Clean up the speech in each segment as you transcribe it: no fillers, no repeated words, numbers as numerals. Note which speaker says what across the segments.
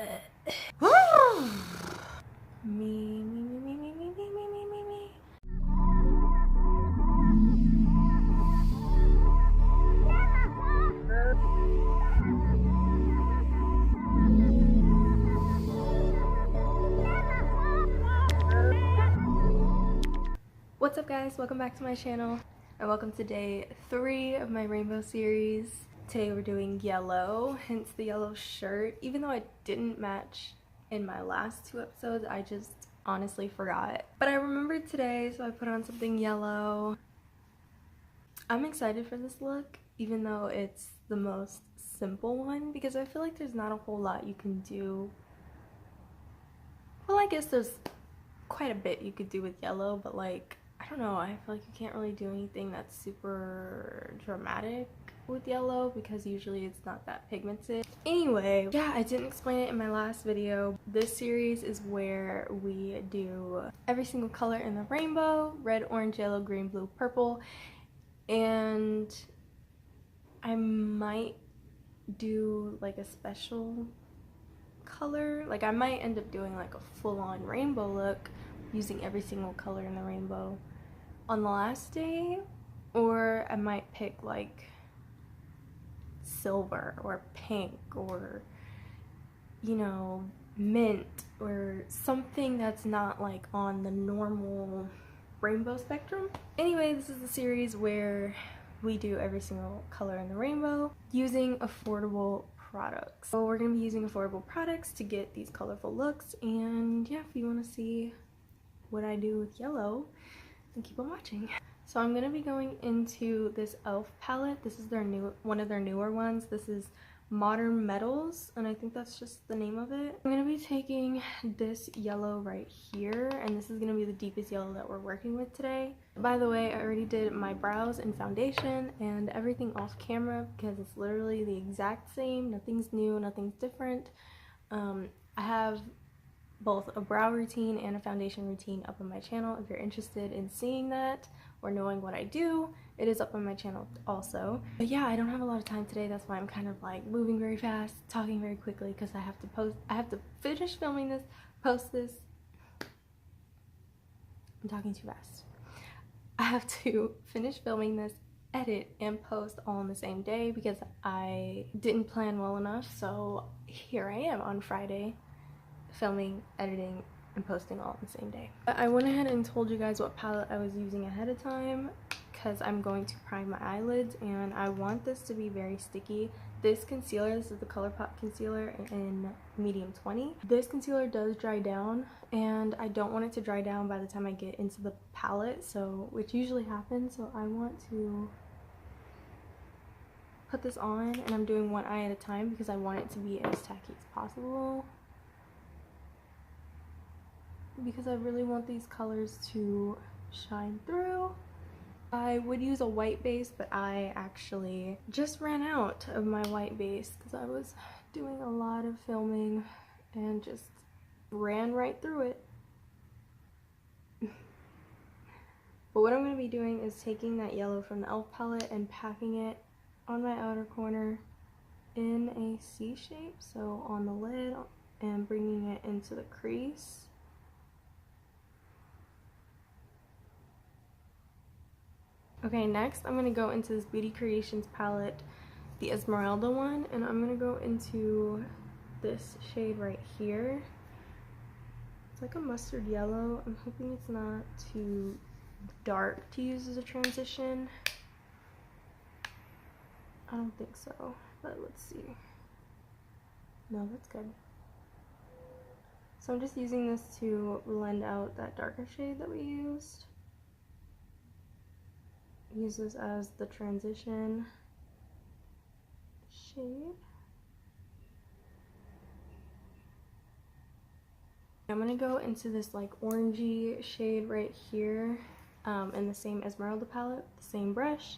Speaker 1: Me. What's up guys, welcome back to my channel and welcome to day 3 of my rainbow series. Today we're doing yellow, hence the yellow shirt. Even though I didn't match in my last 2 episodes, I just honestly forgot. But I remembered today, so I put on something yellow. I'm excited for this look, even though it's the most simple one, because I feel like there's not a whole lot you can do. Well, I guess there's quite a bit you could do with yellow, but like, I don't know, I feel like you can't really do anything that's super dramatic with yellow because usually it's not that pigmented. Anyway, yeah, I didn't explain it in my last video. This series is where we do every single color in the rainbow: red, orange, yellow, green, blue, purple. And I might do like a special color, like I might end up doing like a full-on rainbow look using every single color in the rainbow on the last day, or I might pick like silver or pink or, you know, mint or something that's not like on the normal rainbow spectrum. Anyway, this is the series where we do every single color in the rainbow using affordable products. So we're gonna be using affordable products to get these colorful looks, and yeah, if you want to see what I do with yellow, then keep on watching. So I'm gonna be going into this e.l.f. palette. This is their one of their newer ones. This is Modern Metals, and I think that's just the name of it. I'm gonna be taking this yellow right here, and this is gonna be the deepest yellow that we're working with today. By the way, I already did my brows and foundation and everything off camera because it's literally the exact same. Nothing's new, nothing's different. I have both a brow routine and a foundation routine up on my channel. If you're interested in seeing that or knowing what I do, it is up on my channel also. But yeah, I don't have a lot of time today. That's why I'm kind of like moving very fast, talking very quickly, because I have to finish filming this, post this. I'm talking too fast. I have to finish filming this, edit, and post all on the same day because I didn't plan well enough. So here I am on Friday, filming, editing, and posting all on the same day. I went ahead and told you guys what palette I was using ahead of time because I'm going to prime my eyelids and I want this to be very sticky. This concealer, this is the ColourPop concealer in medium 20. This concealer does dry down, and I don't want it to dry down by the time I get into the palette, so which usually happens. So I want to put this on, and I'm doing one eye at a time because I want it to be as tacky as possible, because I really want these colors to shine through. I would use a white base, but I actually just ran out of my white base because I was doing a lot of filming and just ran right through it. But what I'm going to be doing is taking that yellow from the e.l.f. palette and packing it on my outer corner in a C shape, so on the lid, and bringing it into the crease. Okay, next I'm going to go into this Beauty Creations palette, the Esmeralda one, and I'm going to go into this shade right here. It's like a mustard yellow. I'm hoping it's not too dark to use as a transition. I don't think so, but let's see. No, that's good. So I'm just using this to blend out that darker shade that we used. Use this as the transition shade. I'm gonna go into this like orangey shade right here in the same Esmeralda palette, the same brush,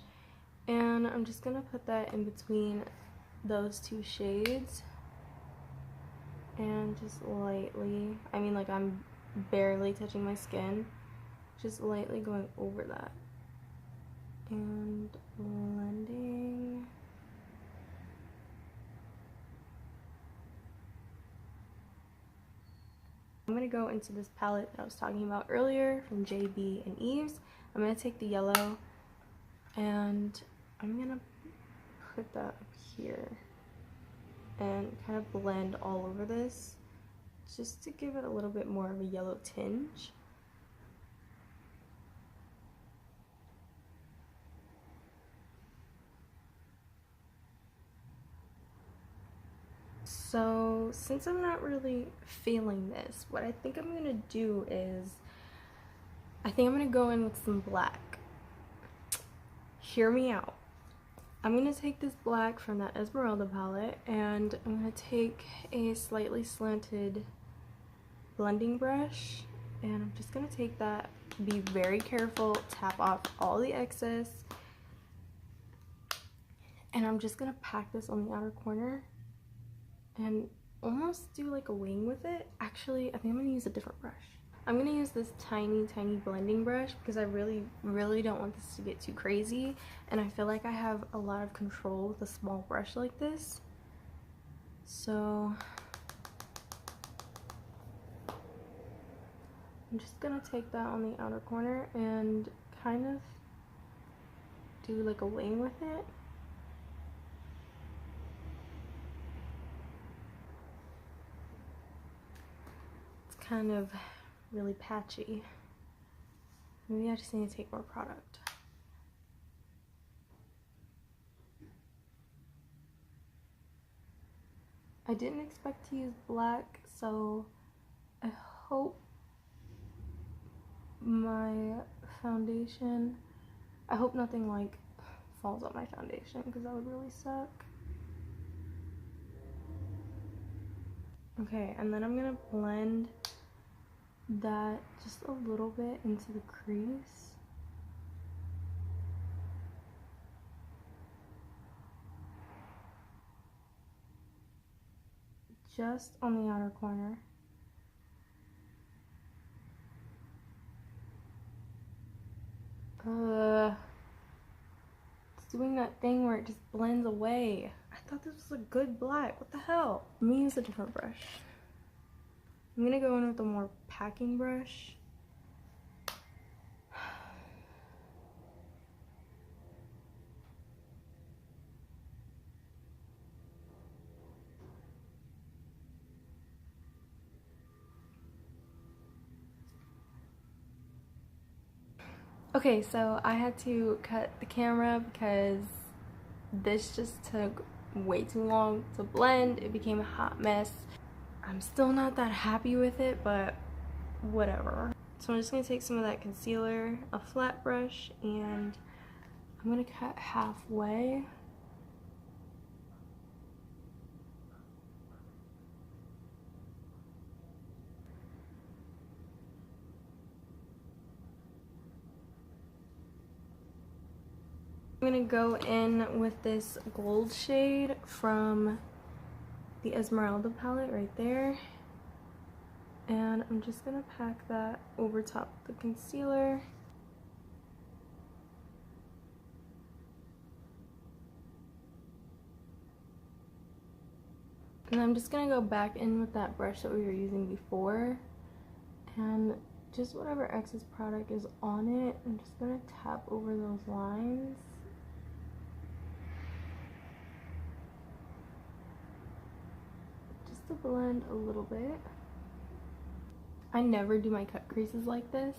Speaker 1: and I'm just gonna put that in between those two shades and just lightly, I mean like I'm barely touching my skin, just lightly going over that and blending. I'm going to go into this palette that I was talking about earlier from JB and Eves. I'm going to take the yellow and I'm going to put that up here and kind of blend all over this just to give it a little bit more of a yellow tinge. So since I'm not really feeling this, what I think I'm gonna do is I think I'm gonna go in with some black. Hear me out. I'm gonna take this black from that Esmeralda palette and I'm gonna take a slightly slanted blending brush and I'm just gonna take that, be very careful, tap off all the excess, and I'm just gonna pack this on the outer corner and almost do like a wing with it. Actually, I think I'm gonna use a different brush. I'm gonna use this tiny blending brush because I really don't want this to get too crazy, and I feel like I have a lot of control with a small brush like this. So I'm just gonna take that on the outer corner and kind of do like a wing with it. Kind of really patchy. Maybe I just need to take more product. I didn't expect to use black, so I hope my foundation, I hope nothing like falls on my foundation because that would really suck. Okay, and then I'm gonna blend that just a little bit into the crease. Just on the outer corner. It's doing that thing where it just blends away. I thought this was a good black. What the hell? Let me use a different brush. I'm gonna go in with a more packing brush. Okay, so I had to cut the camera because this just took way too long to blend. It became a hot mess. I'm still not that happy with it, but whatever. So I'm just gonna take some of that concealer, a flat brush, and I'm gonna cut halfway. I'm gonna go in with this gold shade from the Esmeralda palette right there, and I'm just gonna pack that over top of the concealer. And I'm just gonna go back in with that brush that we were using before, and just whatever excess product is on it, I'm just gonna tap over those lines. Just to blend a little bit. I never do my cut creases like this.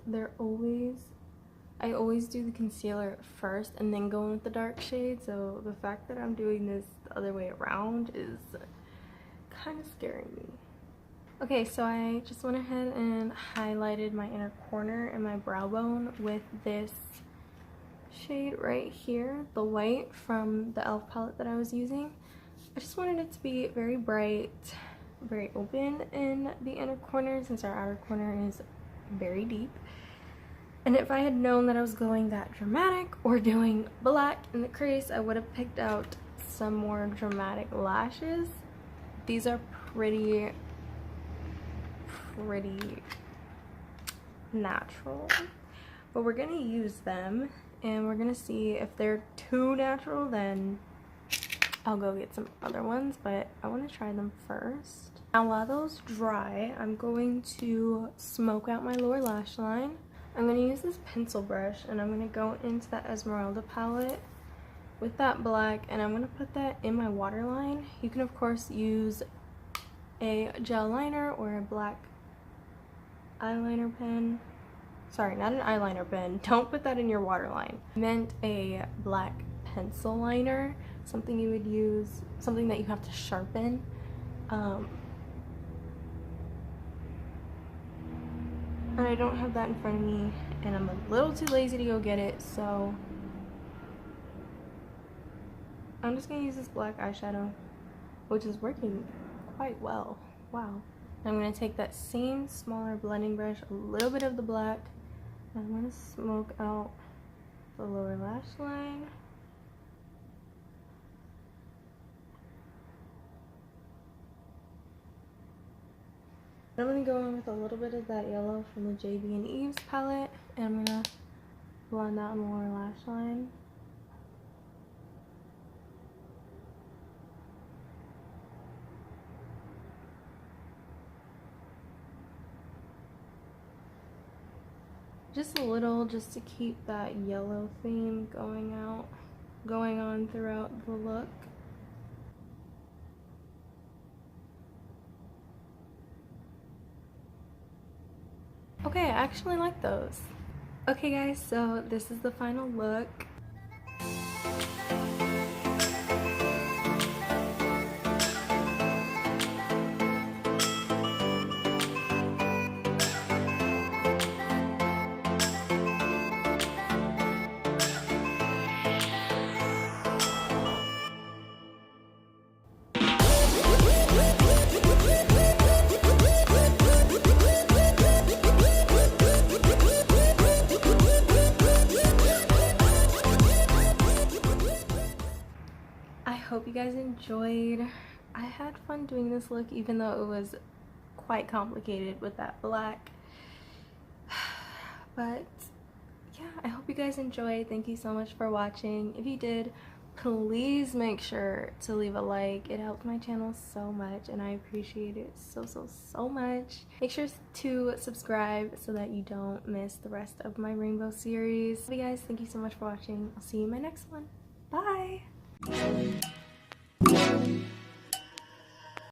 Speaker 1: They're always, I always do the concealer first and then go in with the dark shade, so the fact that I'm doing this the other way around is kind of scaring me. Okay, so I just went ahead and highlighted my inner corner and my brow bone with this shade right here, the white from the e.l.f. palette that I was using. I just wanted it to be very bright, very open in the inner corner since our outer corner is very deep. And if I had known that I was going that dramatic or doing black in the crease, I would have picked out some more dramatic lashes. These are pretty natural, but we're gonna use them and we're gonna see if they're too natural, then I'll go get some other ones, but I want to try them first. Now while those dry, I'm going to smoke out my lower lash line. I'm going to use this pencil brush and I'm going to go into that Esmeralda palette with that black, and I'm going to put that in my waterline. You can of course use a gel liner or a black eyeliner pen. Sorry, not an eyeliner pen. Don't put that in your waterline. I meant a black pencil liner, something you would use, something that you have to sharpen. And I don't have that in front of me, and I'm a little too lazy to go get it, so I'm just gonna use this black eyeshadow, which is working quite well. Wow. I'm gonna take that same smaller blending brush, a little bit of the black, and I'm gonna smoke out the lower lash line. I'm gonna go in with a little bit of that yellow from the JB and Eve's palette, and I'm gonna blend that on the lower lash line. Just a little, just to keep that yellow theme going on throughout the look. Okay, I actually like those. Okay guys, so this is the final look. I hope you guys enjoyed. I had fun doing this look, even though it was quite complicated with that black. But yeah, I hope you guys enjoyed. Thank you so much for watching. If you did, please make sure to leave a like. It helps my channel so much and I appreciate it so much. Make sure to subscribe so that you don't miss the rest of my rainbow series. But guys, thank you so much for watching. I'll see you in my next one. Bye!